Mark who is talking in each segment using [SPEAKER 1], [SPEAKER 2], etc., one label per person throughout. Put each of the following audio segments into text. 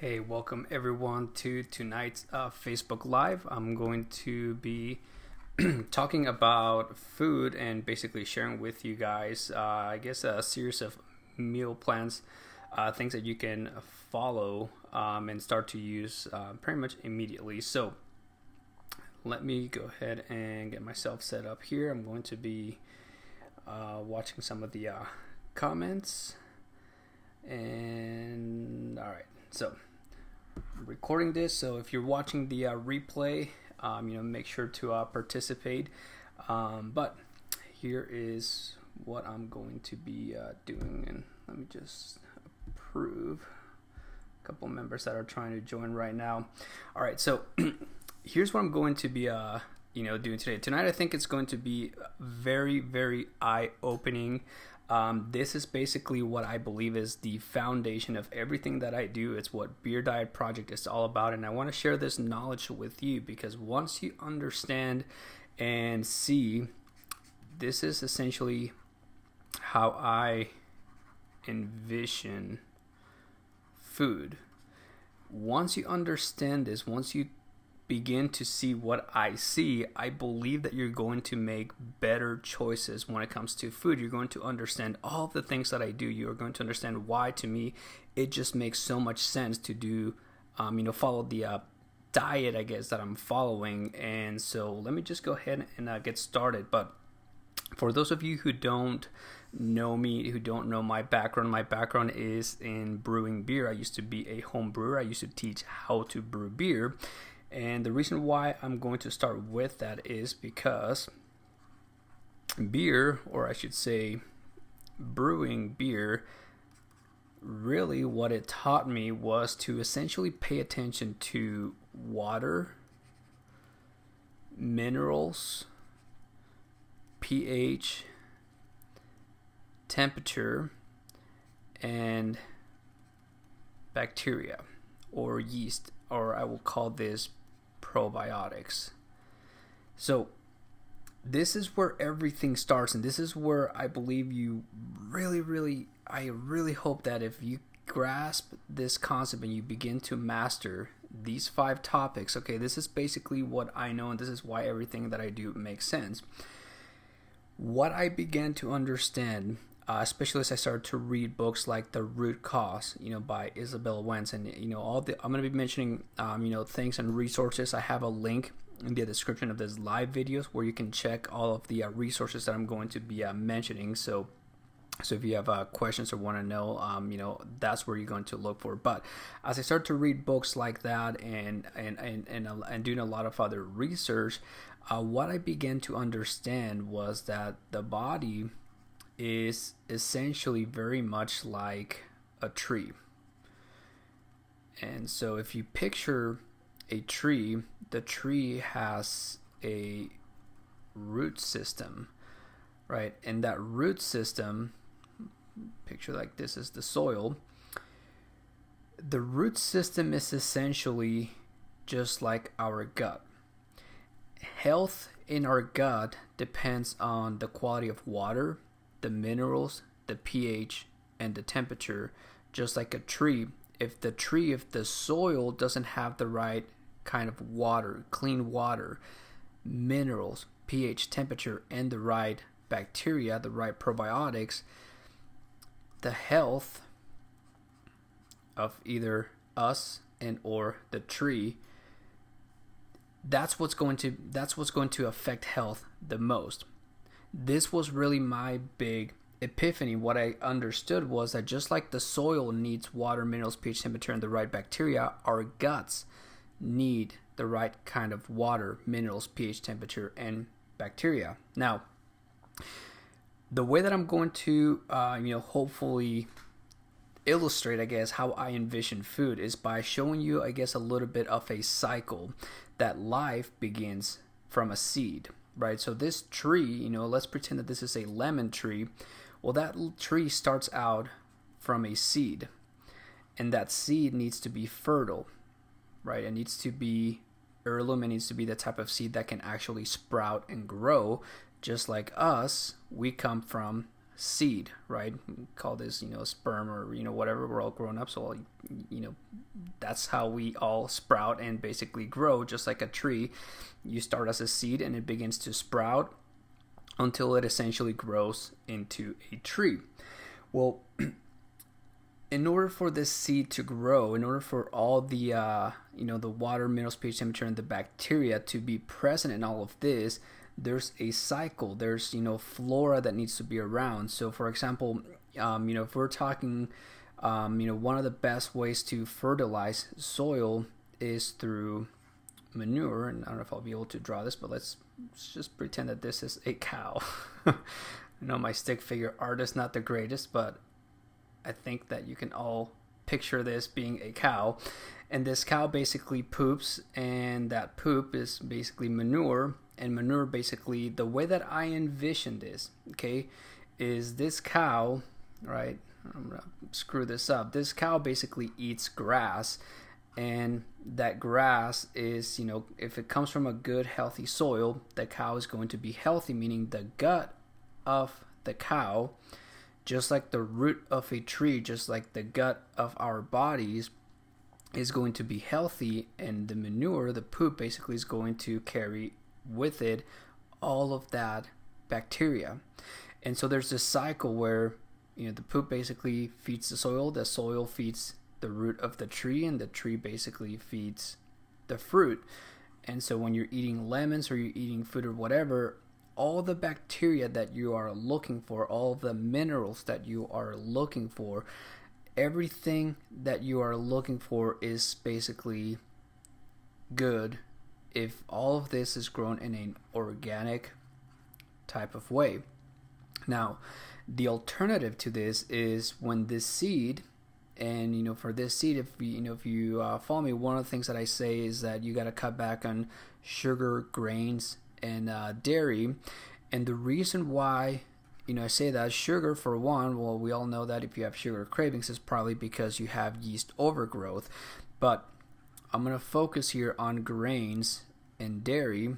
[SPEAKER 1] Hey, welcome everyone to tonight's Facebook Live. I'm going to be talking about food and basically sharing with you guys, a series of meal plans, things that you can follow and start to use pretty much immediately. So, let me go ahead and get myself set up here. I'm going to be watching some of the comments. And all right, so I'm recording this, so if you're watching the replay, make sure to participate. But here is what I'm going to be doing, and let me just approve a couple members that are trying to join right now. All right, so here's what I'm going to be doing today. Tonight, I think it's going to be very, very eye-opening. This is basically what I believe is the foundation of everything that I do. It's what Beer Diet Project is all about, and I want to share this knowledge with you because once you understand and see, this is essentially how I envision food. Once you understand this, once you begin to see what I see, I believe that you're going to make better choices when it comes to food. You're going to understand all of the things that I do. You're going to understand why, to me, it just makes so much sense to do, follow the diet, I guess, that I'm following. And so let me just go ahead and get started. But for those of you who don't know me, who don't know my background is in brewing beer. I used to be a home brewer. I used to teach how to brew beer. And the reason why I'm going to start with that is because beer, or I should say brewing beer, really what it taught me was to essentially pay attention to water, minerals, pH, temperature, and bacteria or yeast, or I will call this probiotics. So this is where everything starts, and this is where I believe you I really hope that if you grasp this concept and you begin to master these 5 topics, okay, this is basically what I know, and this is why everything that I do makes sense. What I began to understand, especially as I started to read books like The Root Cause, by Isabel Wentz, and I'm going to be mentioning, things and resources. I have a link in the description of this live videos where you can check all of the resources that I'm going to be mentioning. So if you have questions or want to know, that's where you're going to look for. But as I started to read books like that and doing a lot of other research, what I began to understand was that the body is essentially very much like a tree. And so if you picture a tree, the tree has a root system, right? And that root system, picture like this is the soil. The root system is essentially just like our gut. Health in our gut depends on the quality of water, the minerals, the pH, and the temperature. Just like a tree, if the soil doesn't have the right kind of water, clean water, minerals, pH, temperature, and the right bacteria, the right probiotics, the health of either us and or the tree, that's what's going to affect health the most. This was really my big epiphany. What I understood was that just like the soil needs water, minerals, pH, temperature, and the right bacteria, our guts need the right kind of water, minerals, pH, temperature, and bacteria. Now, the way that I'm going to, hopefully illustrate, I guess, how I envision food is by showing you, I guess, a little bit of a cycle that life begins from a seed. Right, so this tree, let's pretend that this is a lemon tree. Well, that tree starts out from a seed, and that seed needs to be fertile, right? It needs to be heirloom. It needs to be the type of seed that can actually sprout and grow. Just like us, we come from seed, right? We call this, sperm, or, whatever. We're all grown up, so, that's how we all sprout and basically grow, just like a tree. You start as a seed and it begins to sprout until it essentially grows into a tree. Well, in order for this seed to grow, in order for all the, the water, minerals, pH, temperature, and the bacteria to be present in all of this, there's a cycle. There's, flora that needs to be around. So, for example, if we're talking, one of the best ways to fertilize soil is through manure. And I don't know if I'll be able to draw this, but let's just pretend that this is a cow. I know my stick figure art is not the greatest, but I think that you can all picture this being a cow. And this cow basically poops, and that poop is basically manure. And manure, basically, the way that I envision this, okay, is this cow, right? I'm going to screw this up. This cow basically eats grass. And that grass is, if it comes from a good, healthy soil, the cow is going to be healthy, meaning the gut of the cow, just like the root of a tree, just like the gut of our bodies, is going to be healthy. And the manure, the poop, basically is going to carry with it all of that bacteria. And so there's this cycle where, the poop basically feeds the soil feeds the root of the tree, and the tree basically feeds the fruit. And so when you're eating lemons or you're eating food or whatever, all the bacteria that you are looking for, all the minerals that you are looking for, everything that you are looking for is basically good if all of this is grown in an organic type of way. Now, the alternative to this is when this seed, and for this seed, if you follow me, one of the things that I say is that you got to cut back on sugar, grains, and dairy. And the reason why I say that, sugar, for one, well, we all know that if you have sugar cravings, it's probably because you have yeast overgrowth. But I'm going to focus here on grains and dairy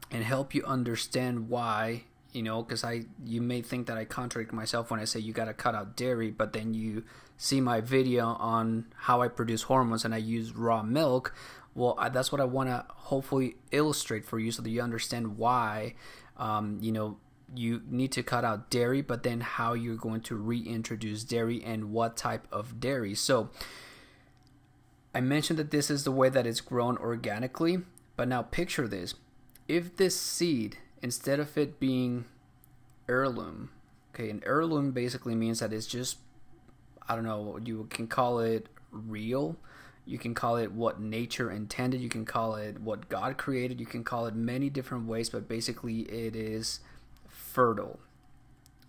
[SPEAKER 1] and help you understand why, because you may think that I contradict myself when I say you got to cut out dairy, but then you see my video on how I produce hormones and I use raw milk. Well, that's what I want to hopefully illustrate for you so that you understand why, you need to cut out dairy, but then how you're going to reintroduce dairy and what type of dairy. So I mentioned that this is the way that it's grown organically, but now picture this. If this seed, instead of it being heirloom, okay, an heirloom basically means that it's just, I don't know, you can call it real, you can call it what nature intended, you can call it what God created, you can call it many different ways, but basically it is fertile.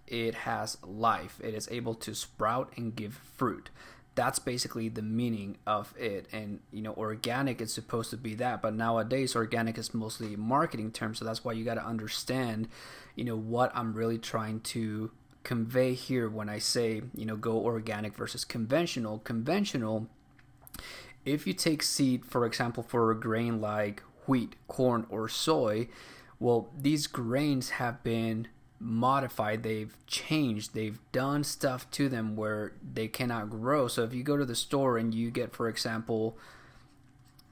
[SPEAKER 1] It has life. It is able to sprout and give fruit. That's basically the meaning of it. And, organic is supposed to be that. But nowadays, organic is mostly a marketing term. So that's why you got to understand, what I'm really trying to convey here when I say, go organic versus conventional. Conventional, if you take seed, for example, for a grain like wheat, corn, or soy, well, these grains have been modified, they've changed, they've done stuff to them where they cannot grow. So if you go to the store and you get, for example,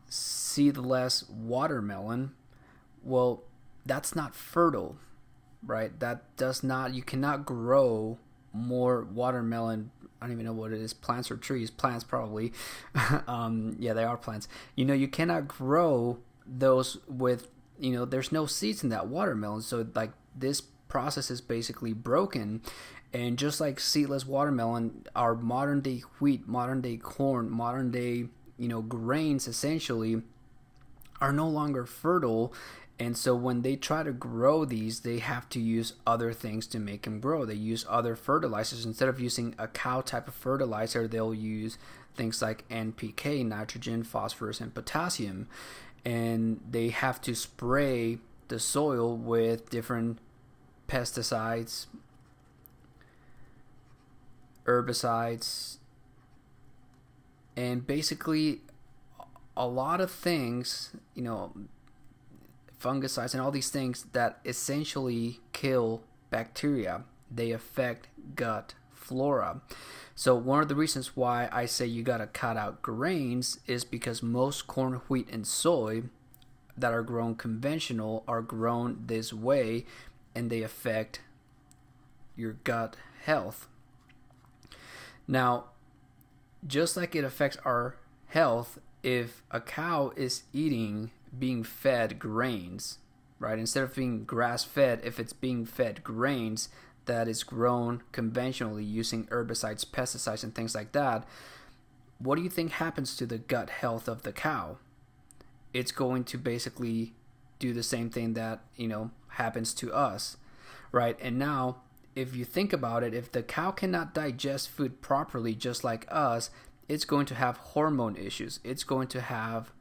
[SPEAKER 1] seedless watermelon, well, that's not fertile, right? That does not, you cannot grow more watermelon. I don't even know what it is, plants or trees, plants probably. Yeah, they are plants. You cannot grow those with, there's no seeds in that watermelon. So like this process is basically broken. And just like seedless watermelon, our modern day wheat, modern day corn, modern day grains essentially are no longer fertile. And so when they try to grow these, they have to use other things to make them grow. They use other fertilizers. Instead of using a cow type of fertilizer, they'll use things like NPK, nitrogen, phosphorus, and potassium. And they have to spray the soil with different pesticides, herbicides, and basically a lot of things, fungicides and all these things that essentially kill bacteria. they affect gut flora. So one of the reasons why I say you got to cut out grains is because most corn, wheat, and soy that are grown conventional are grown this way, and they affect your gut health. Now, just like it affects our health, if a cow is being fed grains, right, instead of being grass-fed, if it's being fed grains that is grown conventionally using herbicides, pesticides, and things like that, what do you think happens to the gut health of the cow? It's going to basically do the same thing that, happens to us, right? And now, if you think about it, if the cow cannot digest food properly, just like us, it's going to have hormone issues. It's going to have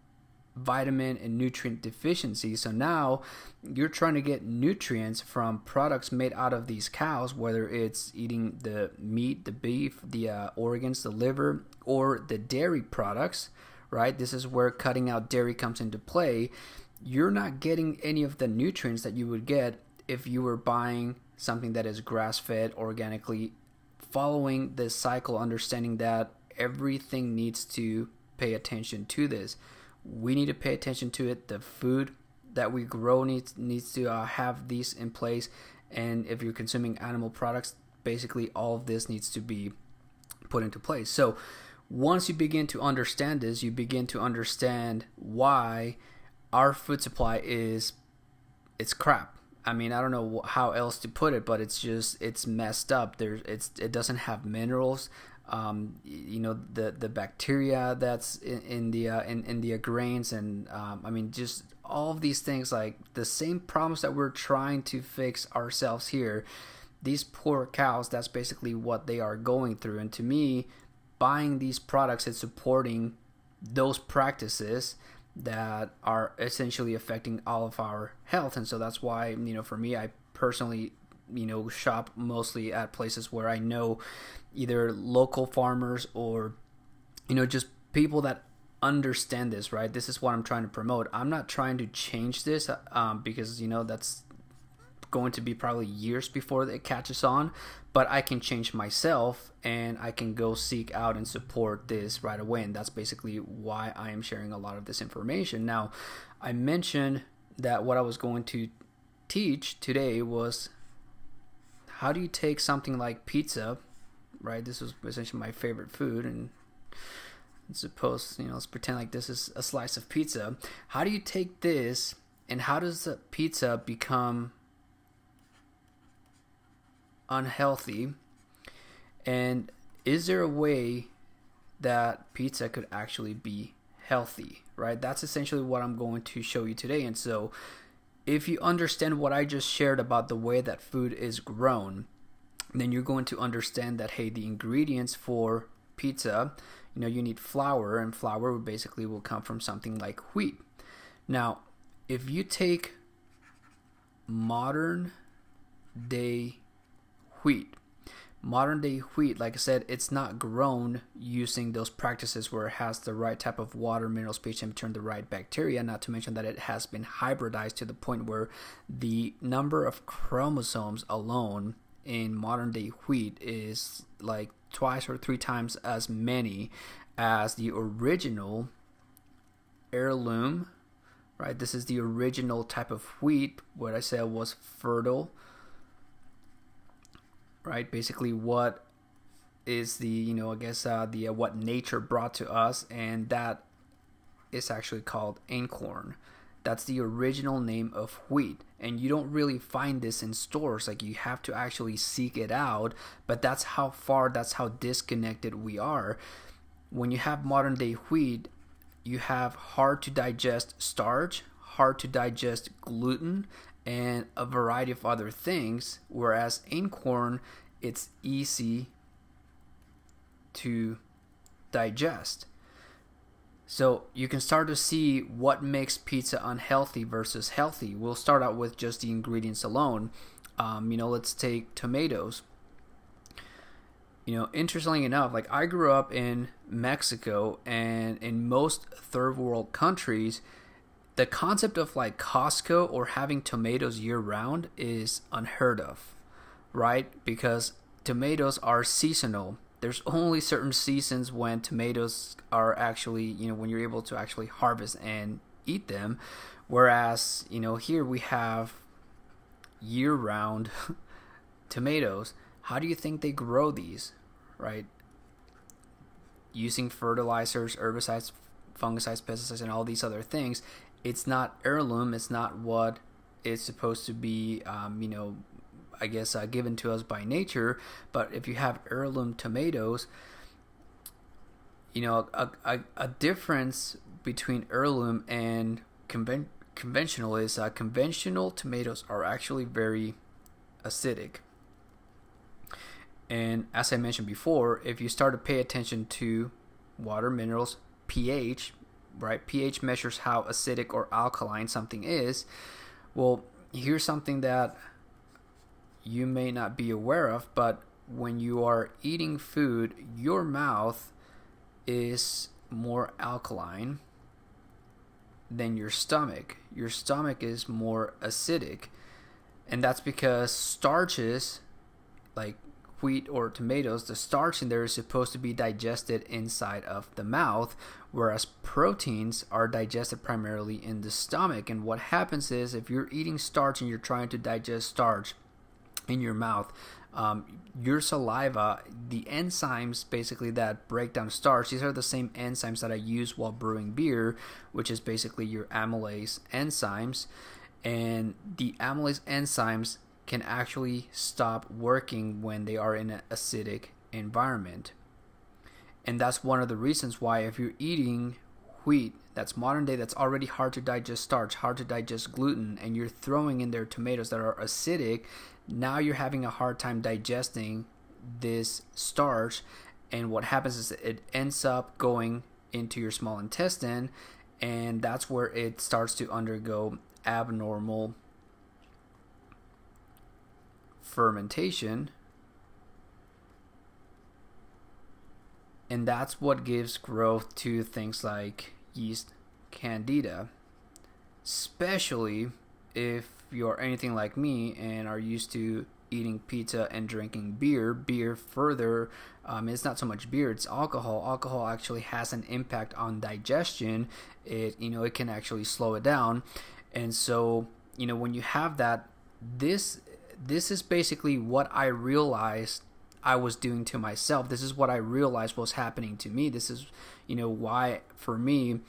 [SPEAKER 1] vitamin and nutrient deficiency. So now you're trying to get nutrients from products made out of these cows, whether it's eating the meat, the beef, the organs, the liver, or the dairy products, right? This is where cutting out dairy comes into play. You're not getting any of the nutrients that you would get if you were buying something that is grass-fed organically, following this cycle, understanding that everything needs to pay attention to this. We need to pay attention to it. The food that we grow needs to have these in place. And if you're consuming animal products, basically all of this needs to be put into place. So once you begin to understand this, you begin to understand why our food supply it's crap. I mean, I don't know how else to put it, but it's messed up. It doesn't have minerals. The bacteria that's in the grains, and just all of these things, like the same problems that we're trying to fix ourselves here. These poor cows, that's basically what they are going through. And to me, buying these products is supporting those practices that are essentially affecting all of our health. And so that's why, for me, I personally, shop mostly at places where I know either local farmers or, just people that understand this, right? This is what I'm trying to promote. I'm not trying to change this because, that's going to be probably years before it catches on, but I can change myself and I can go seek out and support this right away. And that's basically why I am sharing a lot of this information. Now, I mentioned that what I was going to teach today was how do you take something like pizza, right? This was essentially my favorite food, and suppose, let's pretend like this is a slice of pizza. How do you take this and how does the pizza become unhealthy? And is there a way that pizza could actually be healthy, right? That's essentially what I'm going to show you today. And so if you understand what I just shared about the way that food is grown, then you're going to understand that, hey, the ingredients for pizza, you need flour, and flour basically will come from something like wheat. Now, if you take modern day wheat, like I said, it's not grown using those practices where it has the right type of water, minerals, pH temperature, and the right bacteria, not to mention that it has been hybridized to the point where the number of chromosomes alone in modern day wheat is like twice or three times as many as the original heirloom, right? This is the original type of wheat, what I said was fertile, right? Basically what is the, what nature brought to us, and that is actually called einkorn. That's the original name of wheat, and you don't really find this in stores. Like, you have to actually seek it out, but that's how disconnected we are. When you have modern day wheat, you have hard to digest starch, hard to digest gluten, and a variety of other things, whereas einkorn, it's easy to digest. So you can start to see what makes pizza unhealthy versus healthy. We'll start out with just the ingredients alone. Let's take tomatoes. Interestingly enough, like, I grew up in Mexico, and in most third world countries, the concept of like Costco or having tomatoes year round is unheard of, right? Because tomatoes are seasonal. There's only certain seasons when tomatoes are actually, when you're able to actually harvest and eat them. Whereas, here we have year-round tomatoes. How do you think they grow these, right? Using fertilizers, herbicides, fungicides, pesticides, and all these other things. It's not heirloom. It's not what it's supposed to be, I guess, given to us by nature. But if you have heirloom tomatoes, a difference between heirloom and conventional is conventional tomatoes are actually very acidic. And as I mentioned before, if you start to pay attention to water, minerals, pH, right? pH measures how acidic or alkaline something is. Well, here's something that you may not be aware of, but when you are eating food, your mouth is more alkaline than your stomach. Your stomach is more acidic. And that's because starches, like wheat or tomatoes, the starch in there is supposed to be digested inside of the mouth, whereas proteins are digested primarily in the stomach. And what happens is, if you're eating starch and you're trying to digest starch in your mouth, your saliva, the enzymes basically that break down starch, these are the same enzymes that I use while brewing beer, which is basically your amylase enzymes. And the amylase enzymes can actually stop working when they are in an acidic environment. And that's one of the reasons why, if you're eating wheat that's modern day, that's already hard to digest starch, hard to digest gluten, and you're throwing in there tomatoes that are acidic, now you're having a hard time digesting this starch. And what happens is it ends up going into your small intestine, and that's where it starts to undergo abnormal fermentation. And that's what gives growth to things like yeast candida, especially if you're anything like me and are used to eating pizza and drinking beer further. It's not so much beer, it's alcohol. Alcohol actually has an impact on digestion. It can actually slow it down. And so, when you have that, this is basically what I realized I was doing to myself. This is what I realized was happening to me. This is, why, for me,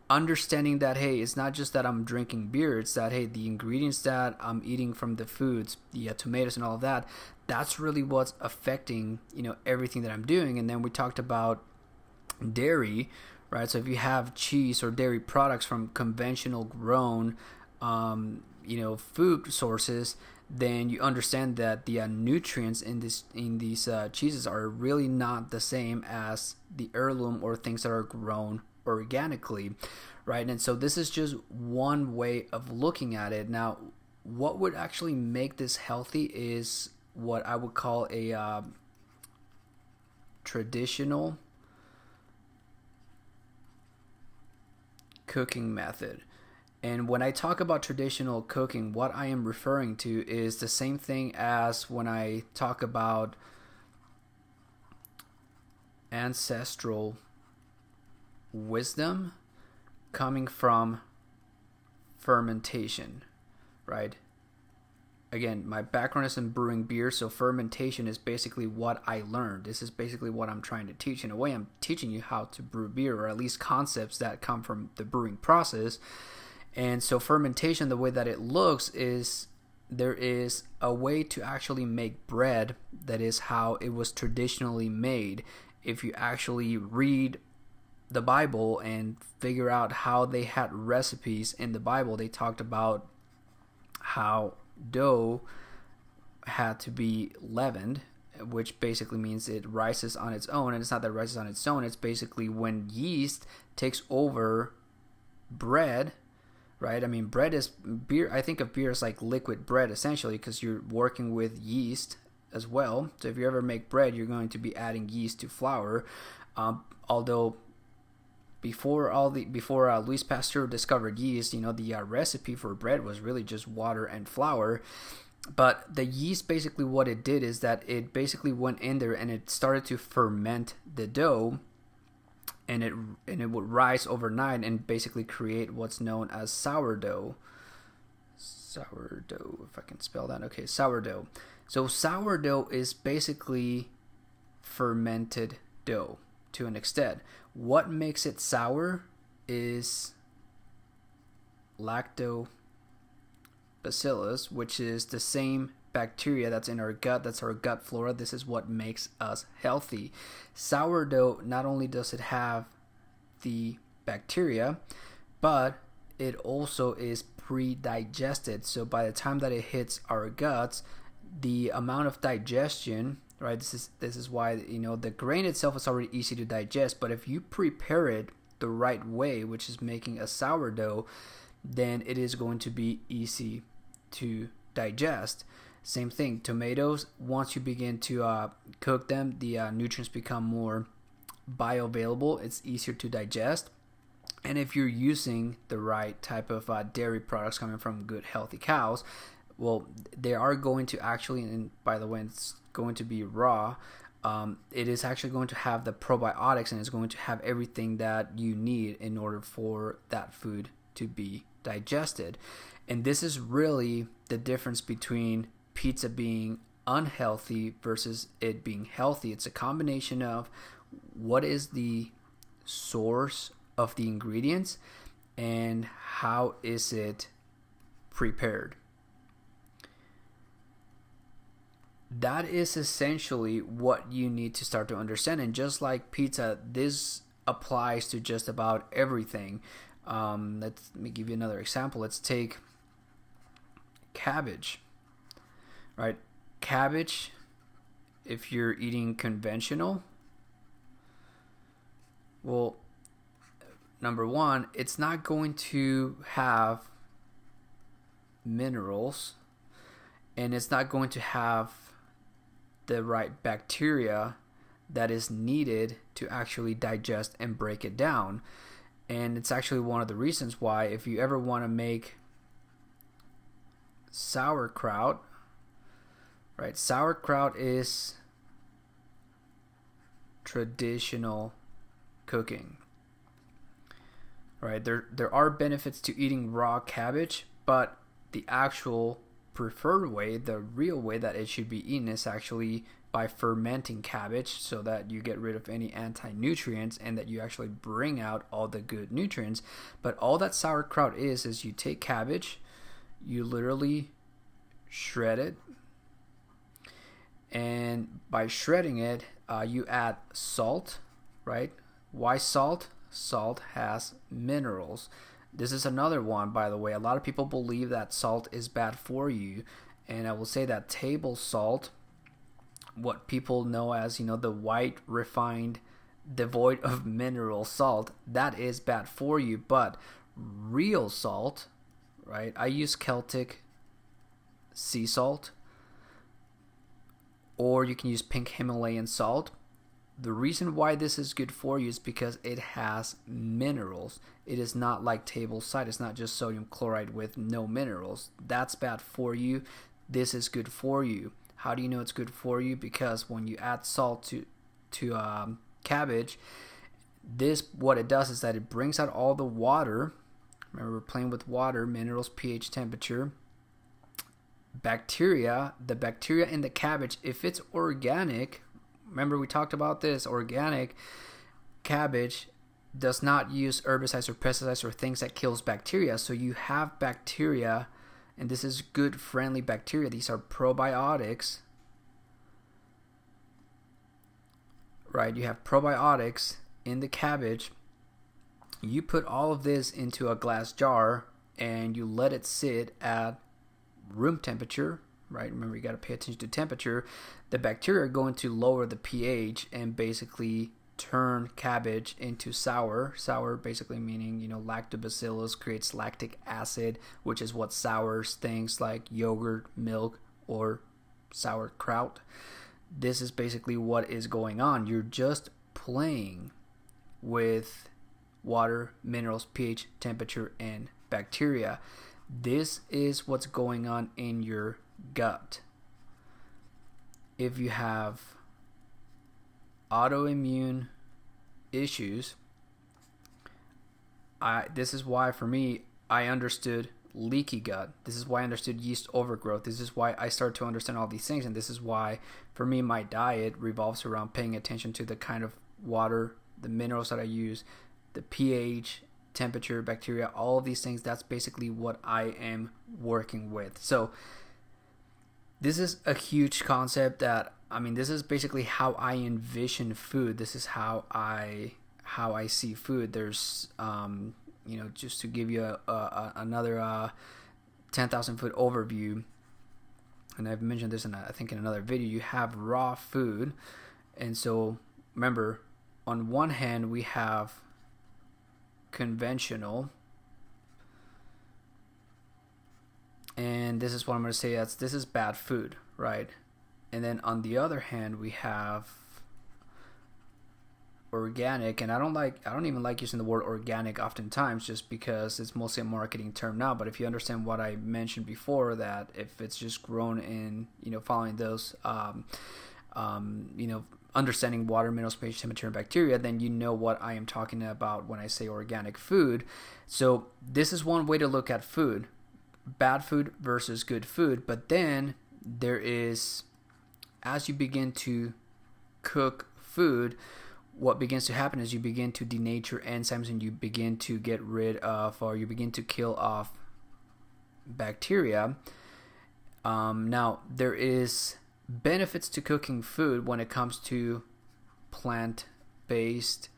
[SPEAKER 1] understanding that, hey, it's not just that I'm drinking beer, it's that, hey, the ingredients that I'm eating from the foods, the tomatoes and all of that, that's really what's affecting, everything that I'm doing. And then we talked about dairy, right? So if you have cheese or dairy products from conventional grown, food sources, then you understand that the nutrients in these cheeses are really not the same as the heirloom or things that are grown organically, right? And so this is just one way of looking at it. Now, what would actually make this healthy is what I would call a traditional cooking method. And when I talk about traditional cooking, what I am referring to is the same thing as when I talk about ancestral wisdom coming from fermentation, right? Again, my background is in brewing beer, so fermentation is basically what I learned. This is basically what I'm trying to teach. In a way, I'm teaching you how to brew beer, or at least concepts that come from the brewing process. And so fermentation, the way that it looks is there is a way to actually make bread that is how it was traditionally made. If you actually read the Bible and figure out how they had recipes in the Bible, they talked about how dough had to be leavened, which basically means it rises on its own. And it's not that it rises on its own, it's basically when yeast takes over bread, right? I mean, bread is beer. I think of beer as like liquid bread, essentially, because you're working with yeast as well. So if you ever make bread, you're going to be adding yeast to flour. Although before Louis Pasteur discovered yeast, the recipe for bread was really just water and flour. But the yeast, basically what it did is that it basically went in there and it started to ferment the dough, and it would rise overnight and basically create what's known as sourdough. Sourdough, if I can spell that. Okay, sourdough. So sourdough is basically fermented dough to an extent. What makes it sour is lactobacillus, which is the same bacteria that's in our gut. That's our gut flora. This is what makes us healthy. Sourdough, not only does it have the bacteria, but it also is pre-digested. So by the time that it hits our guts, the amount of digestion, right? This is why, the grain itself is already easy to digest, but if you prepare it the right way, which is making a sourdough, then it is going to be easy to digest. Same thing, tomatoes, once you begin to cook them, the nutrients become more bioavailable. It's easier to digest. And if you're using the right type of dairy products coming from good, healthy cows, well, they are going to actually, and by the way, it's going to be raw, it is actually going to have the probiotics, and it's going to have everything that you need in order for that food to be digested. And this is really the difference between pizza being unhealthy versus it being healthy. It's a combination of what is the source of the ingredients and how is it prepared. That is essentially what you need to start to understand. And just like pizza, this applies to just about everything. Let me give you another example. Let's take cabbage, right? Cabbage, if you're eating conventional, well, number one, it's not going to have minerals, and it's not going to have the right bacteria that is needed to actually digest and break it down. And it's actually one of the reasons why, if you ever want to make sauerkraut, right? Sauerkraut is traditional cooking, right? There are benefits to eating raw cabbage, but the actual preferred way, the real way that it should be eaten, is actually by fermenting cabbage, so that you get rid of any anti-nutrients and that you actually bring out all the good nutrients. But all that sauerkraut is you take cabbage, you literally shred it, and by shredding it, you add salt, right? Why salt? Salt has minerals. This is another one, by the way. A lot of people believe that salt is bad for you, and I will say that table salt, what people know as, the white, refined, devoid of mineral salt, that is bad for you. But real salt, right? I use Celtic sea salt, or you can use pink Himalayan salt. The reason why this is good for you is because it has minerals. It is not like table salt. It's not just sodium chloride with no minerals. That's bad for you. This is good for you. How do you know it's good for you? Because when you add salt to cabbage, this, what it does is that it brings out all the water. Remember, we're playing with water, minerals, pH, temperature, bacteria. The bacteria in the cabbage, if it's organic, remember we talked about this, organic cabbage does not use herbicides or pesticides or things that kills bacteria. So you have bacteria, and this is good, friendly bacteria. These are probiotics, right? You have probiotics in the cabbage. You put all of this into a glass jar and you let it sit at room temperature, right? Remember, you got to pay attention to temperature. The bacteria are going to lower the pH and basically turn cabbage into sour. Sour basically meaning, lactobacillus creates lactic acid, which is what sours things like yogurt, milk, or sauerkraut. This is basically what is going on. You're just playing with water, minerals, pH, temperature, and bacteria. This is what's going on in your gut. If you have autoimmune issues, this is why for me I understood leaky gut. This is why I understood yeast overgrowth. This is why I started to understand all these things, and this is why for me my diet revolves around paying attention to the kind of water, the minerals that I use, the pH, temperature, bacteria, all of these things. That's basically what I am working with. So this is a huge concept that, this is basically how I envision food. This is how I see food. There's just to give you another 10,000 foot overview, and I've mentioned this in another video. You have raw food, and so remember, on one hand we have conventional, and this is what I'm going to say, this is bad food, right? And then on the other hand we have organic, and I don't even like using the word organic oftentimes, just because it's mostly a marketing term now. But if you understand what I mentioned before, that if it's just grown in, following those understanding water, minerals, pH, temperature, and bacteria, then you know what I am talking about when I say organic food. So this is one way to look at food, bad food versus good food. But then there is, as you begin to cook food, what begins to happen is you begin to denature enzymes, and you begin to get rid of, or you begin to kill off bacteria. Now, there is benefits to cooking food when it comes to plant-based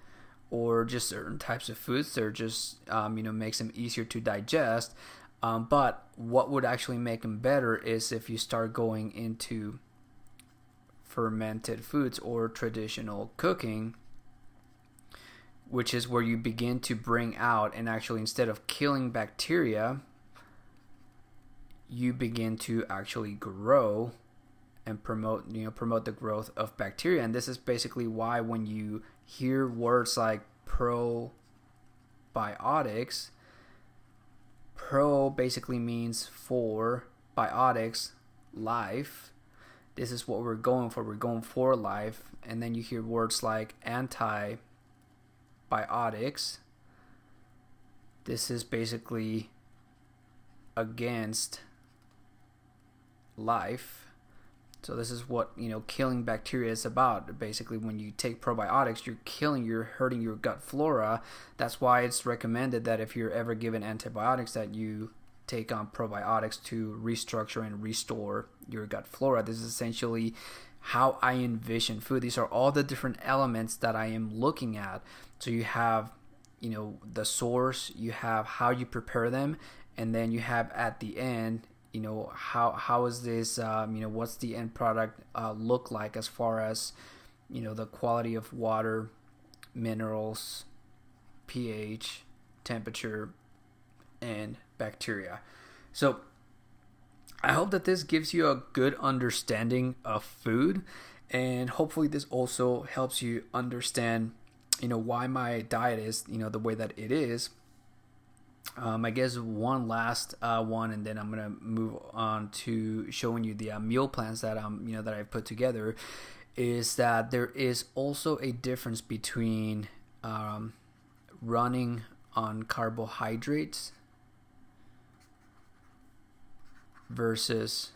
[SPEAKER 1] or just certain types of foods. They're just, makes them easier to digest. But what would actually make them better is if you start going into fermented foods or traditional cooking, which is where you begin to bring out, and actually instead of killing bacteria, you begin to actually grow and promote the growth of bacteria. And this is basically why when you hear words like probiotics, pro basically means for, biotics, life. This is what we're going for. We're going for life. And then you hear words like antibiotics. This is basically against life. So this is what, killing bacteria is about. Basically, when you take probiotics, you're hurting your gut flora. That's why it's recommended that if you're ever given antibiotics, that you take on probiotics to restructure and restore your gut flora. This is essentially how I envision food. These are all the different elements that I am looking at. So you have, the source, you have how you prepare them, and then you have at the end, how is this, what's the end product look like as far as, the quality of water, minerals, pH, temperature, and bacteria. So I hope that this gives you a good understanding of food, and hopefully this also helps you understand, why my diet is, the way that it is. I guess one last one, and then I'm gonna move on to showing you the meal plans that that I've put together. Is that there is also a difference between running on carbohydrates versus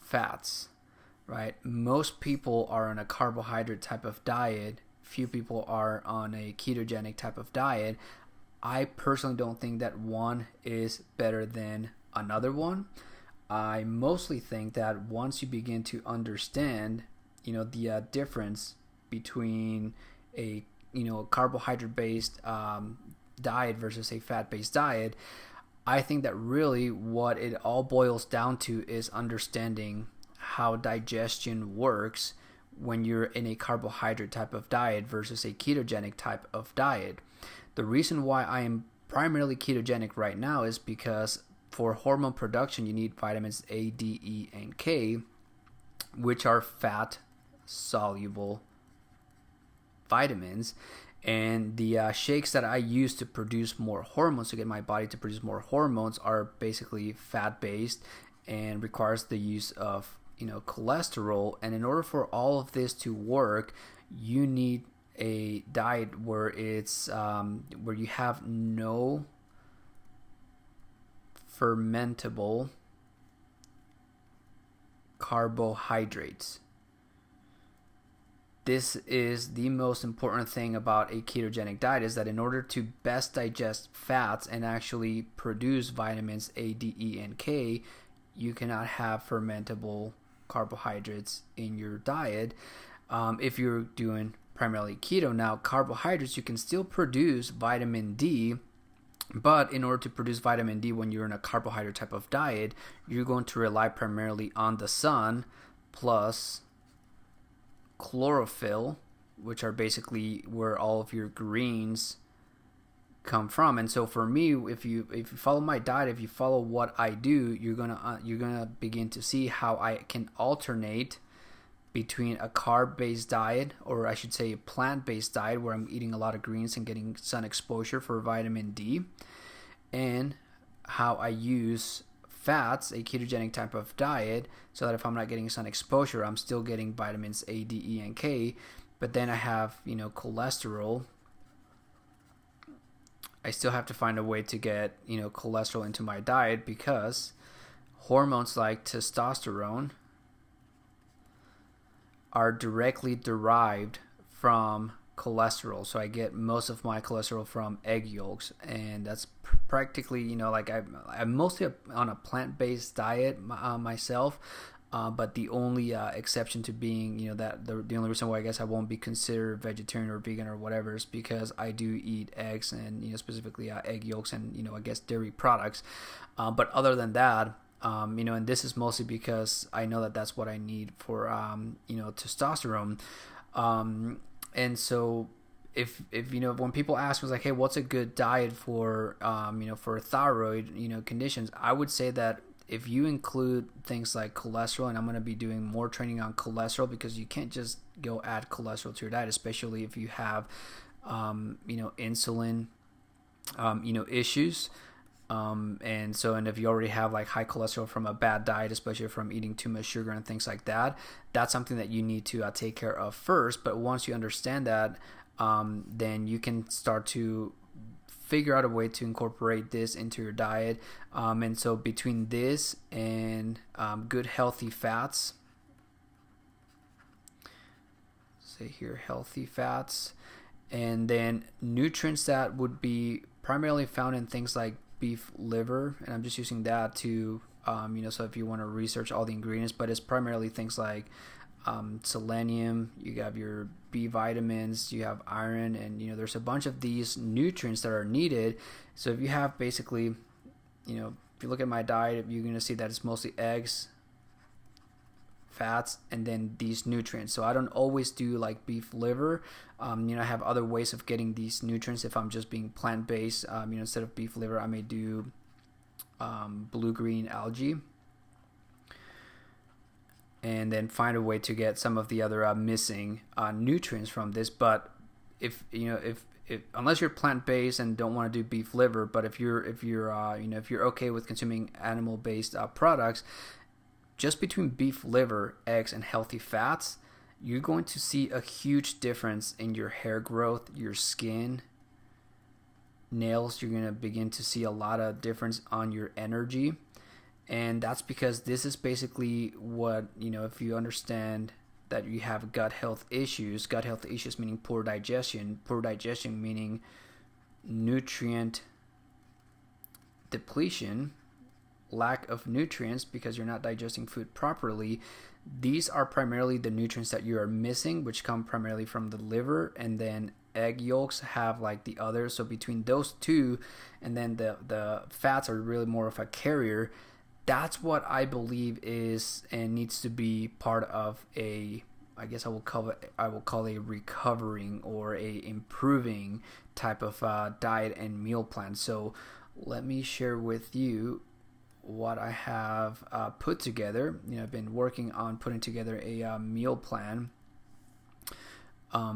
[SPEAKER 1] fats, right? Most people are on a carbohydrate type of diet. Few people are on a ketogenic type of diet. I personally don't think that one is better than another one. I mostly think that once you begin to understand, the difference between a, carbohydrate-based diet versus a fat-based diet, I think that really what it all boils down to is understanding how digestion works when you're in a carbohydrate type of diet versus a ketogenic type of diet. The reason why I am primarily ketogenic right now is because for hormone production, you need vitamins A, D, E, and K, which are fat-soluble vitamins. And the shakes that I use to produce more hormones, to get my body to produce more hormones, are basically fat-based. and requires the use of cholesterol. And in order for all of this to work, you need a diet where it's where you have no fermentable carbohydrates. This is the most important thing about a ketogenic diet, is that in order to best digest fats and actually produce vitamins A, D, E, and K, you cannot have fermentable carbohydrates in your diet if you're doing primarily keto. Now, carbohydrates, you can still produce vitamin D, but in order to produce vitamin D when you're in a carbohydrate type of diet, you're going to rely primarily on the sun plus chlorophyll, which are basically where all of your greens come from. And so for me, if you follow my diet, if you follow what I do, you're gonna begin to see how I can alternate between a carb-based diet, or I should say a plant-based diet, where I'm eating a lot of greens and getting sun exposure for vitamin D, and how I use fats, a ketogenic type of diet, so that if I'm not getting sun exposure, I'm still getting vitamins A, D, E, and K. But then I have, cholesterol. I still have to find a way to get, cholesterol into my diet, because hormones like testosterone are directly derived from cholesterol. So I get most of my cholesterol from egg yolks, and that's practically, I'm mostly on a plant-based diet myself, but the only exception to being, that the only reason why I guess I won't be considered vegetarian or vegan or whatever is because I do eat eggs and, specifically egg yolks and, I guess dairy products. But other than that, and this is mostly because I know that that's what I need for, testosterone. And so if when people ask me, like, hey, what's a good diet for, for thyroid, conditions, I would say that if you include things like cholesterol, and I'm going to be doing more training on cholesterol, because you can't just go add cholesterol to your diet, especially if you have, insulin, issues. And if you already have like high cholesterol from a bad diet, especially from eating too much sugar and things like that, that's something that you need to take care of first. But once you understand that, then you can start to figure out a way to incorporate this into your diet. And so between this and good healthy fats, say here healthy fats, and then nutrients that would be primarily found in things like beef liver, and I'm just using that to so if you want to research all the ingredients, but it's primarily things like selenium, you have your B vitamins, you have iron, and there's a bunch of these nutrients that are needed. So if you have basically, if you look at my diet, you're going to see that it's mostly eggs, fats, and then these nutrients. So I don't always do like beef liver. I have other ways of getting these nutrients. If I'm just being plant-based, instead of beef liver, I may do blue-green algae, and then find a way to get some of the other missing nutrients from this. But if unless you're plant-based and don't want to do beef liver, but if you're okay with consuming animal-based products, just between beef liver, eggs, and healthy fats, you're going to see a huge difference in your hair growth, your skin, nails. You're going to begin to see a lot of difference on your energy. And that's because this is basically what, if you understand that you have gut health issues meaning poor digestion meaning nutrient depletion, lack of nutrients because you're not digesting food properly. These are primarily the nutrients that you are missing, which come primarily from the liver, and then egg yolks have like the others. So between those two, and then the fats are really more of a carrier. That's what I believe is and needs to be part of a, I guess I will call a recovering or a improving type of diet and meal plan. So let me share with you what I have put together. I've been working on putting together a meal plan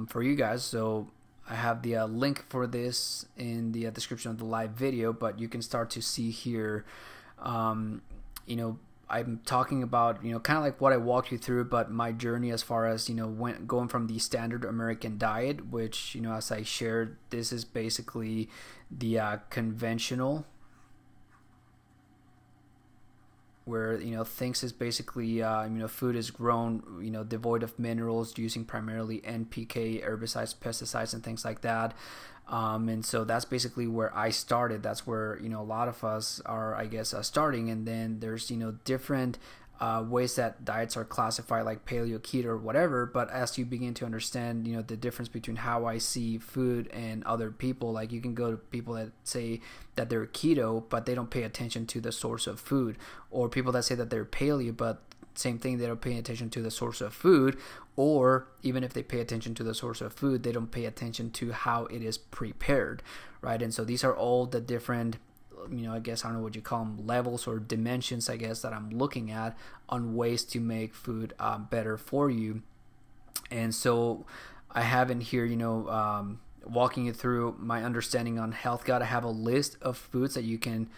[SPEAKER 1] for you guys. So I have the link for this in the description of the live video, but you can start to see here, I'm talking about, kind of like what I walked you through, but my journey as far as, going from the standard American diet, which, as I shared, this is basically the conventional, where, things is basically, food is grown, devoid of minerals, using primarily NPK, herbicides, pesticides, and things like that. And so that's basically where I started. That's where, a lot of us are, I guess, starting. And then there's, different ways that diets are classified, like paleo, keto, or whatever. But as you begin to understand, the difference between how I see food and other people, like you can go to people that say that they're keto, but they don't pay attention to the source of food, or people that say that they're paleo, but same thing, they don't pay attention to the source of food, or even if they pay attention to the source of food, they don't pay attention to how it is prepared, right? And so these are all the different, I guess, I don't know what you call them, levels or dimensions, I guess, that I'm looking at on ways to make food better for you. And so I have in here, walking you through my understanding on health gut. I have a list of foods that you can,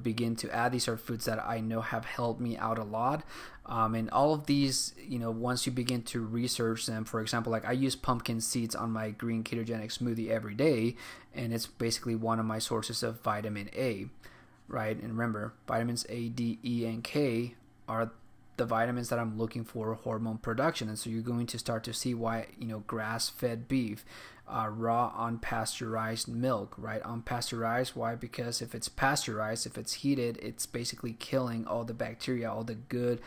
[SPEAKER 1] begin to add. These are foods that I know have helped me out a lot. And all of these, once you begin to research them, for example, like I use pumpkin seeds on my green ketogenic smoothie every day, and it's basically one of my sources of vitamin A, right? And remember, vitamins A, D, E, and K are the vitamins that I'm looking for hormone production. And so you're going to start to see why, grass-fed beef, raw unpasteurized milk, right? Unpasteurized, why? Because if it's pasteurized, if it's heated, it's basically killing all the bacteria, all the good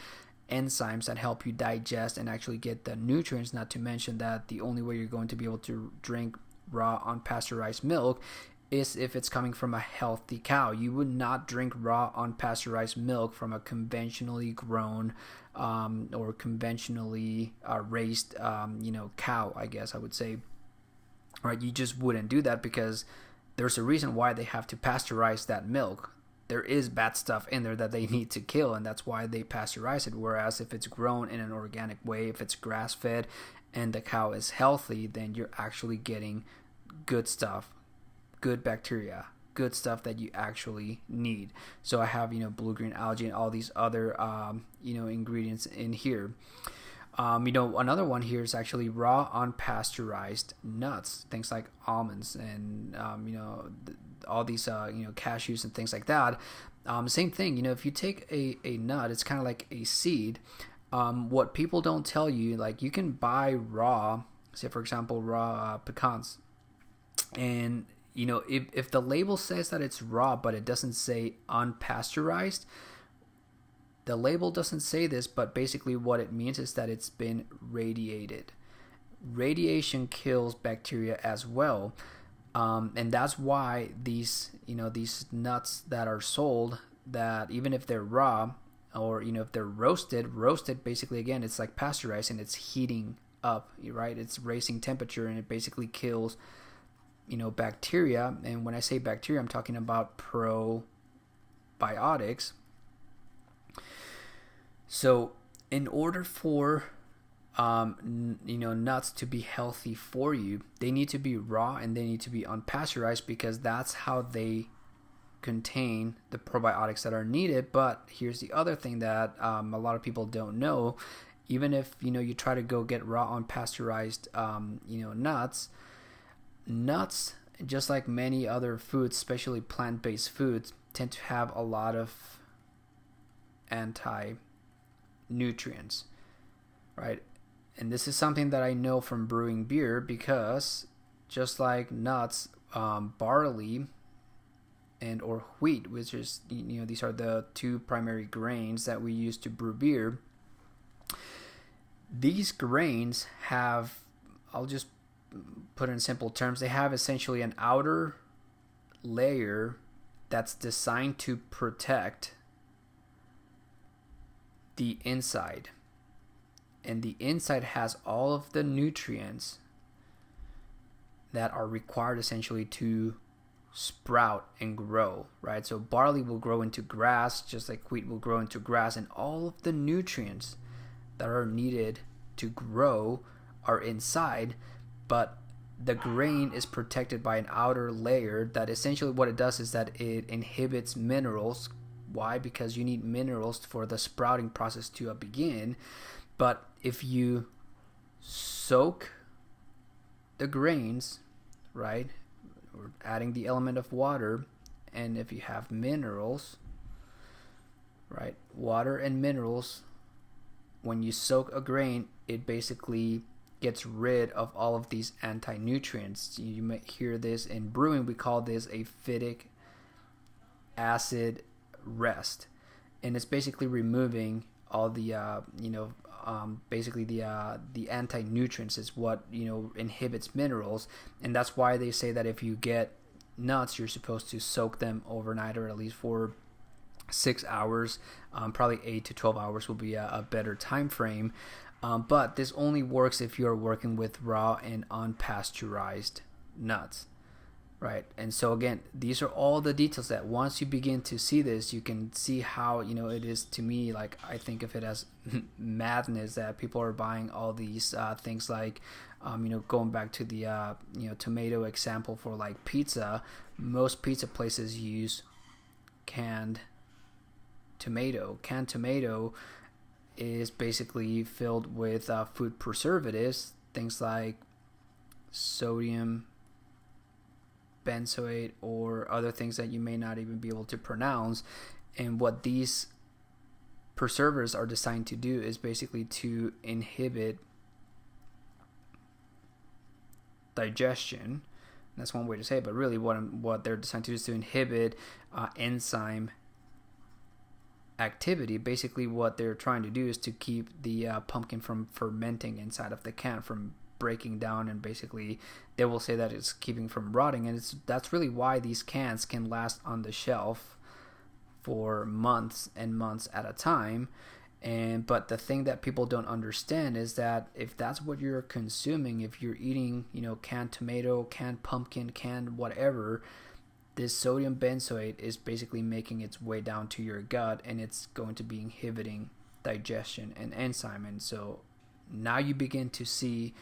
[SPEAKER 1] enzymes that help you digest and actually get the nutrients. Not to mention that the only way you're going to be able to drink raw unpasteurized milk is if it's coming from a healthy cow. You would not drink raw unpasteurized milk from a conventionally grown or conventionally raised cow, I guess I would say, right? You just wouldn't do that, because there's a reason why they have to pasteurize that milk. There is bad stuff in there that they need to kill, and that's why they pasteurize it. Whereas if it's grown in an organic way, if it's grass-fed and the cow is healthy, then you're actually getting good stuff, good bacteria, good stuff that you actually need. So I have, blue-green algae and all these other, ingredients in here. Another one here is actually raw unpasteurized nuts, things like almonds and, all these, cashews and things like that. Same thing, if you take a nut, it's kind of like a seed. What people don't tell you, like you can buy raw, say for example, raw pecans. And, if the label says that it's raw, but it doesn't say unpasteurized, the label doesn't say this, but basically what it means is that it's been radiated. Radiation kills bacteria as well. And that's why these nuts that are sold, that even if they're raw or, if they're roasted basically, again, it's like pasteurized and it's heating up, right? It's raising temperature and it basically kills, bacteria. And when I say bacteria, I'm talking about probiotics. So in order for nuts to be healthy for you, they need to be raw and they need to be unpasteurized, because that's how they contain the probiotics that are needed. But here's the other thing that a lot of people don't know. Even if you try to go get raw unpasteurized nuts, just like many other foods, especially plant-based foods, tend to have a lot of anti-nutrients, right? And this is something that I know from brewing beer, because just like nuts, barley and or wheat, which is, these are the two primary grains that we use to brew beer. These grains have, I'll just put it in simple terms, they have essentially an outer layer that's designed to protect the inside. And the inside has all of the nutrients that are required essentially to sprout and grow, right? So barley will grow into grass just like wheat will grow into grass, and all of the nutrients that are needed to grow are inside, but the grain is protected by an outer layer that essentially what it does is that it inhibits minerals Why? Because you need minerals for the sprouting process to begin. But if you soak the grains, right, we're adding the element of water, and if you have minerals, right, water and minerals, when you soak a grain, it basically gets rid of all of these anti-nutrients. You might hear this in brewing. We call this a phytic acid rest, and it's basically removing all the basically the anti-nutrients is what inhibits minerals. And that's why they say that if you get nuts, you're supposed to soak them overnight, or at least for 6 hours. Probably 8 to 12 hours will be a better time frame. But this only works if you're working with raw and unpasteurized nuts, right? And so again, these are all the details that once you begin to see this, you can see how it is. To me, like, I think of it as madness that people are buying all these things, like going back to the tomato example for like pizza. Most pizza places use canned tomato. Canned tomato is basically filled with food preservatives, things like sodium benzoate or other things that you may not even be able to pronounce. And what these preservatives are designed to do is basically to inhibit digestion. That's one way to say it, but really what they're designed to do is to inhibit enzyme activity. Basically what they're trying to do is to keep the pumpkin from fermenting inside of the can, from breaking down, and basically they will say that it's keeping from rotting. And that's really why these cans can last on the shelf for months and months at a time. But the thing that people don't understand is that if that's what you're consuming, if you're eating canned tomato, canned pumpkin, canned whatever, this sodium benzoate is basically making its way down to your gut, and it's going to be inhibiting digestion and enzyme. And so now you begin to see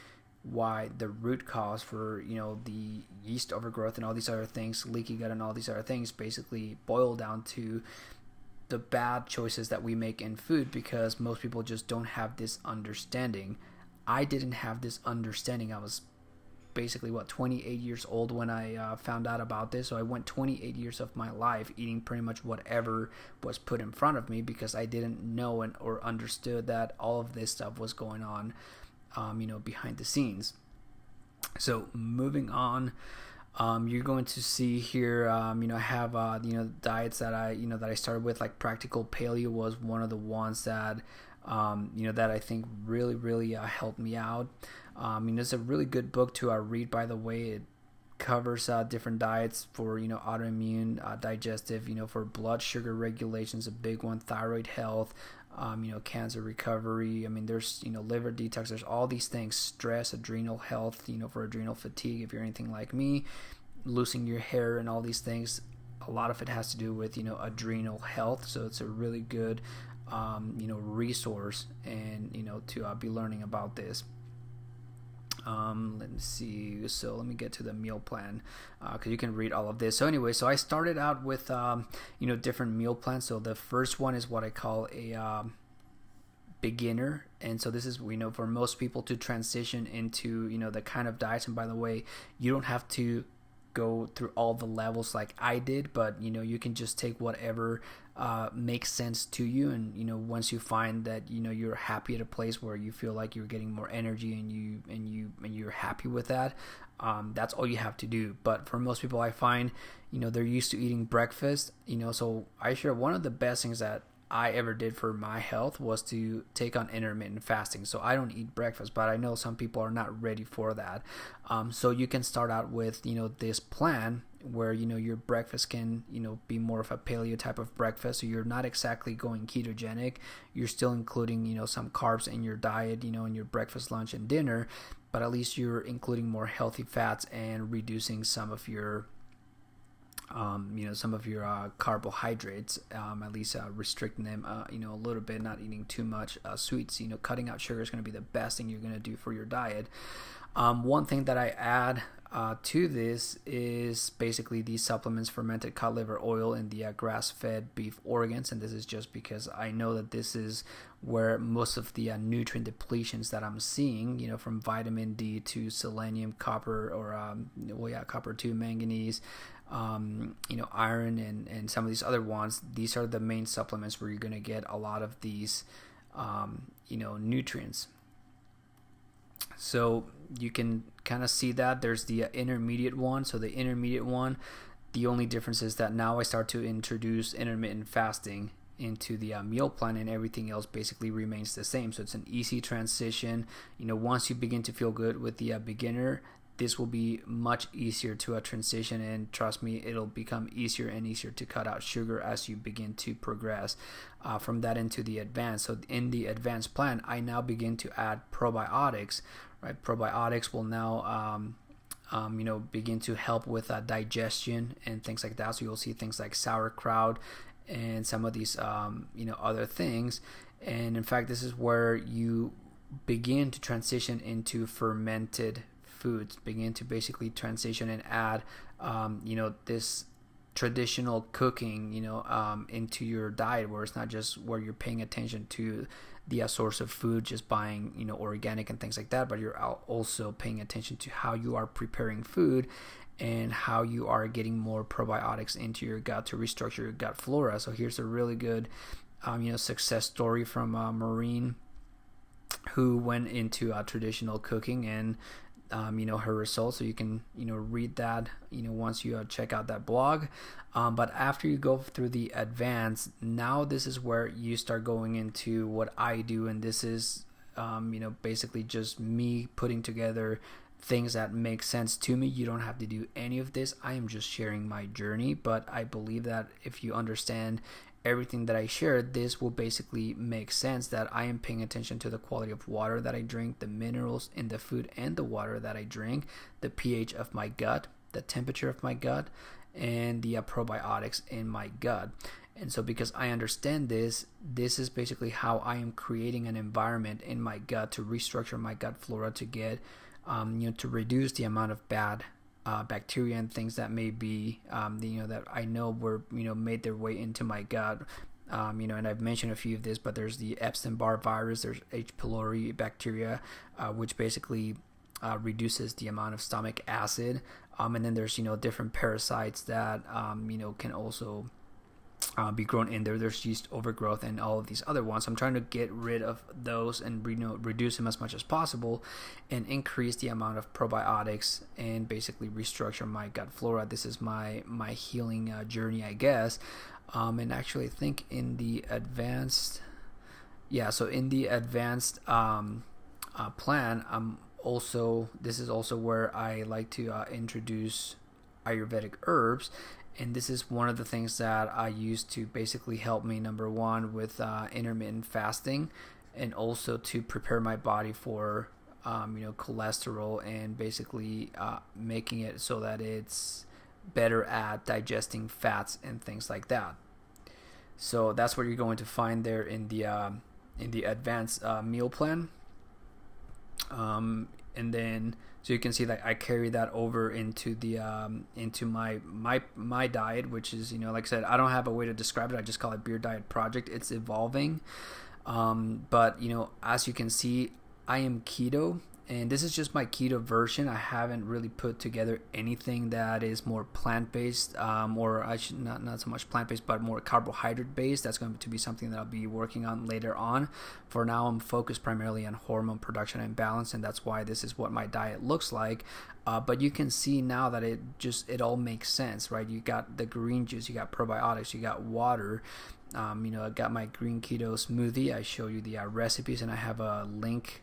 [SPEAKER 1] why the root cause for the yeast overgrowth and all these other things, leaky gut and all these other things, basically boil down to the bad choices that we make in food, because most people just don't have this understanding. I didn't have this understanding. I was basically 28 years old when I found out about this. So I went 28 years of my life eating pretty much whatever was put in front of me, because I didn't know or understood that all of this stuff was going on behind the scenes. So moving on, you're going to see here, I have diets that I started with. Like practical paleo was one of the ones that that I think really helped me out. It's a really good book to read, by the way. It covers different diets for autoimmune, digestive, for blood sugar regulation is a big one, thyroid health, cancer recovery. There's liver detox. There's all these things. Stress, adrenal health, for adrenal fatigue. If you're anything like me, losing your hair and all these things, a lot of it has to do with adrenal health. So it's a really good resource, and to be learning about this. Let me see. So let me get to the meal plan, because you can read all of this. So anyway, so I started out with different meal plans. So the first one is what I call a beginner, and so this is for most people to transition into the kind of diets. And by the way, you don't have to go through all the levels like I did, but you can just take whatever makes sense to you. And once you find that you're happy at a place where you feel like you're getting more energy and you're happy with that, that's all you have to do. But for most people, I find they're used to eating breakfast, so I share one of the best things that I ever did for my health was to take on intermittent fasting. So I don't eat breakfast, but I know some people are not ready for that. So you can start out with this plan where your breakfast can be more of a paleo type of breakfast. So you're not exactly going ketogenic. You're still including some carbs in your diet, in your breakfast, lunch, and dinner, but at least you're including more healthy fats and reducing some of your carbohydrates, at least restricting them, a little bit, not eating too much sweets. Cutting out sugar is going to be the best thing you're going to do for your diet. One thing that I add to this is basically these supplements: fermented cod liver oil and the grass-fed beef organs. And this is just because I know that this is where most of the nutrient depletions that I'm seeing, from vitamin D to selenium, copper, or copper to manganese, iron, and some of these other ones. These are the main supplements where you're going to get a lot of these nutrients. So you can kind of see that there's the intermediate one. So the intermediate one, the only difference is that now I start to introduce intermittent fasting into the meal plan, and everything else basically remains the same. So it's an easy transition. Once you begin to feel good with the beginner, this will be much easier to transition, and trust me, it'll become easier and easier to cut out sugar as you begin to progress from that into the advanced. So in the advanced plan, I now begin to add probiotics. Right, probiotics will now begin to help with digestion and things like that. So you'll see things like sauerkraut and some of these other things. And in fact, this is where you begin to transition into fermented foods, begin to basically transition and add this traditional cooking into your diet, where it's not just where you're paying attention to the source of food, just buying organic and things like that, but you're also paying attention to how you are preparing food and how you are getting more probiotics into your gut to restructure your gut flora. So here's a really good success story from Maureen, who went into traditional cooking, and her results. So you can read that once you check out that blog. But after you go through the advanced, now this is where you start going into what I do, and this is basically just me putting together things that make sense to me. You don't have to do any of this. I am just sharing my journey, but I believe that if you understand everything that I shared, this will basically make sense, that I am paying attention to the quality of water that I drink, the minerals in the food and the water that I drink, the pH of my gut, the temperature of my gut, and the probiotics in my gut. And so because I understand this is basically how I am creating an environment in my gut to restructure my gut flora, to get to reduce the amount of bad bacteria and things that may be that I know were made their way into my gut. And I've mentioned a few of this, but there's the Epstein-Barr virus, there's H. pylori bacteria, which basically reduces the amount of stomach acid, and then there's different parasites that can also be grown in there. There's yeast overgrowth and all of these other ones. So I'm trying to get rid of those and reduce them as much as possible, and increase the amount of probiotics and basically restructure my gut flora. This is my healing journey, I guess. And actually, I think in the advanced, in the advanced plan, this is also where I like to introduce Ayurvedic herbs. And this is one of the things that I use to basically help me, number one, with intermittent fasting, and also to prepare my body for, cholesterol, and basically making it so that it's better at digesting fats and things like that. So that's what you're going to find there in the advanced meal plan. And then, so you can see that I carry that over into the into my diet, which is like I said, I don't have a way to describe it. I just call it Beer Diet Project. It's evolving, but as you can see, I am keto, and this is just my keto version. I haven't really put together anything that is more plant-based, or I should not so much plant-based, but more carbohydrate-based. That's going to be something that I'll be working on later on. For now, I'm focused primarily on hormone production and balance, and that's why this is what my diet looks like. But you can see now that it all makes sense, right? You got the green juice, you got probiotics, you got water. I got my green keto smoothie. I show you the recipes, and I have a link.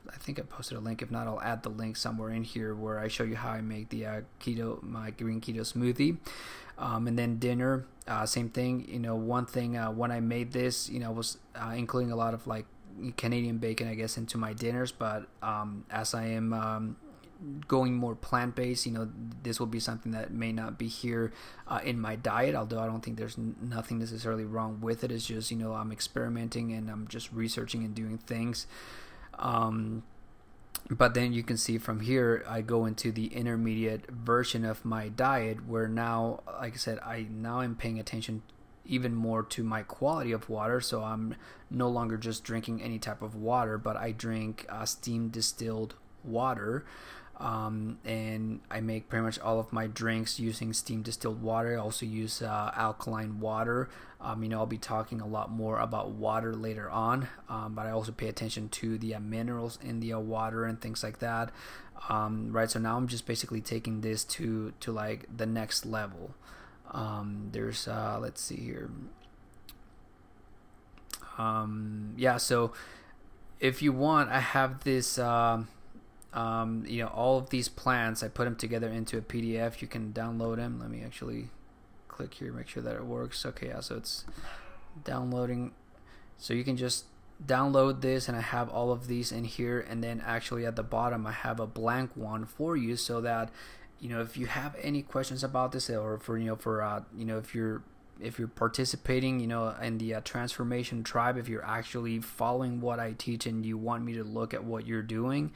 [SPEAKER 1] I think I posted a link. If not, I'll add the link somewhere in here where I show you how I make the my green keto smoothie. And then dinner, same thing. One thing when I made this, was including a lot of like Canadian bacon, I guess, into my dinners. But as I am going more plant-based, this will be something that may not be here in my diet, although I don't think there's nothing necessarily wrong with it. It's just, I'm experimenting and I'm just researching and doing things. But then you can see from here, I go into the intermediate version of my diet, where now, like I said, I now am paying attention even more to my quality of water. So I'm no longer just drinking any type of water, but I drink steam distilled water. And I make pretty much all of my drinks using steam distilled water. I also use alkaline water. I'll be talking a lot more about water later on, but I also pay attention to the minerals in the water and things like that. Right, so now I'm just basically taking this to like the next level. There's let's see here. So if you want, I have this all of these plans. I put them together into a PDF. You can download them. Let me actually click here, make sure that it works. Okay, yeah, so it's downloading. So you can just download this, and I have all of these in here, and then actually at the bottom I have a blank one for you, so that if you have any questions about this, or if you're participating in the transformation tribe, if you're actually following what I teach and you want me to look at what you're doing,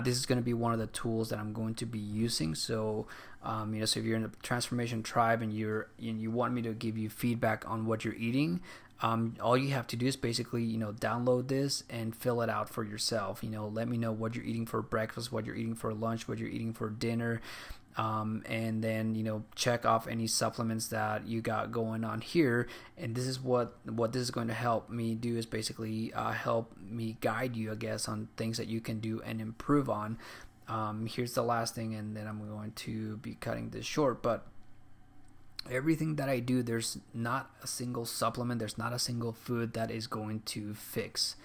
[SPEAKER 1] this is going to be one of the tools that I'm going to be using. So so if you're in the transformation tribe and you want me to give you feedback on what you're eating, all you have to do is basically download this and fill it out for yourself. Let me know what you're eating for breakfast, what you're eating for lunch, what you're eating for dinner. And then check off any supplements that you got going on here, and this is what this is going to help me do, is basically help me guide you, I guess, on things that you can do and improve on. Here's the last thing, and then I'm going to be cutting this short, but everything that I do, there's not a single supplement, there's not a single food that is going to fix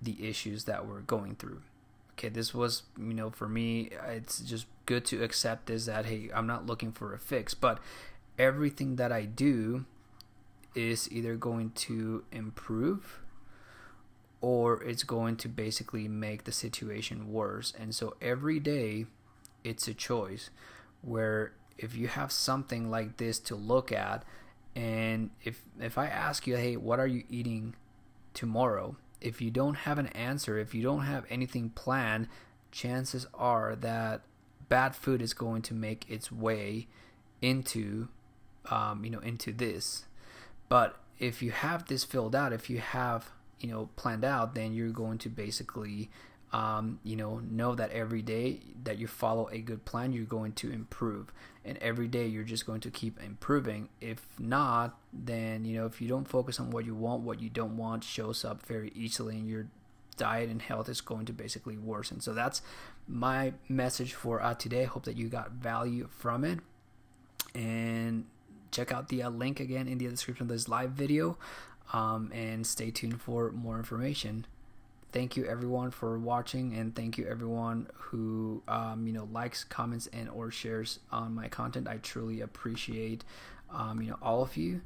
[SPEAKER 1] the issues that we're going through. Okay, this was, for me, it's just good to accept this, that, hey, I'm not looking for a fix, but everything that I do is either going to improve or it's going to basically make the situation worse. And so every day it's a choice, where if you have something like this to look at, and if I ask you, hey, what are you eating tomorrow? If you don't have an answer, if you don't have anything planned, chances are that bad food is going to make its way into into this. But if you have this filled out, if you have planned out, then you're going to basically know that every day that you follow a good plan, you're going to improve, and every day you're just going to keep improving. If not, then if you don't focus on what you want, what you don't want shows up very easily, and your diet and health is going to basically worsen. So that's my message for today. Hope that you got value from it, and check out the link again in the description of this live video, and stay tuned for more information. Thank you everyone for watching, and thank you everyone who likes, comments, and or shares on my content. I truly appreciate all of you,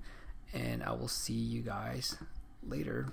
[SPEAKER 1] and I will see you guys later.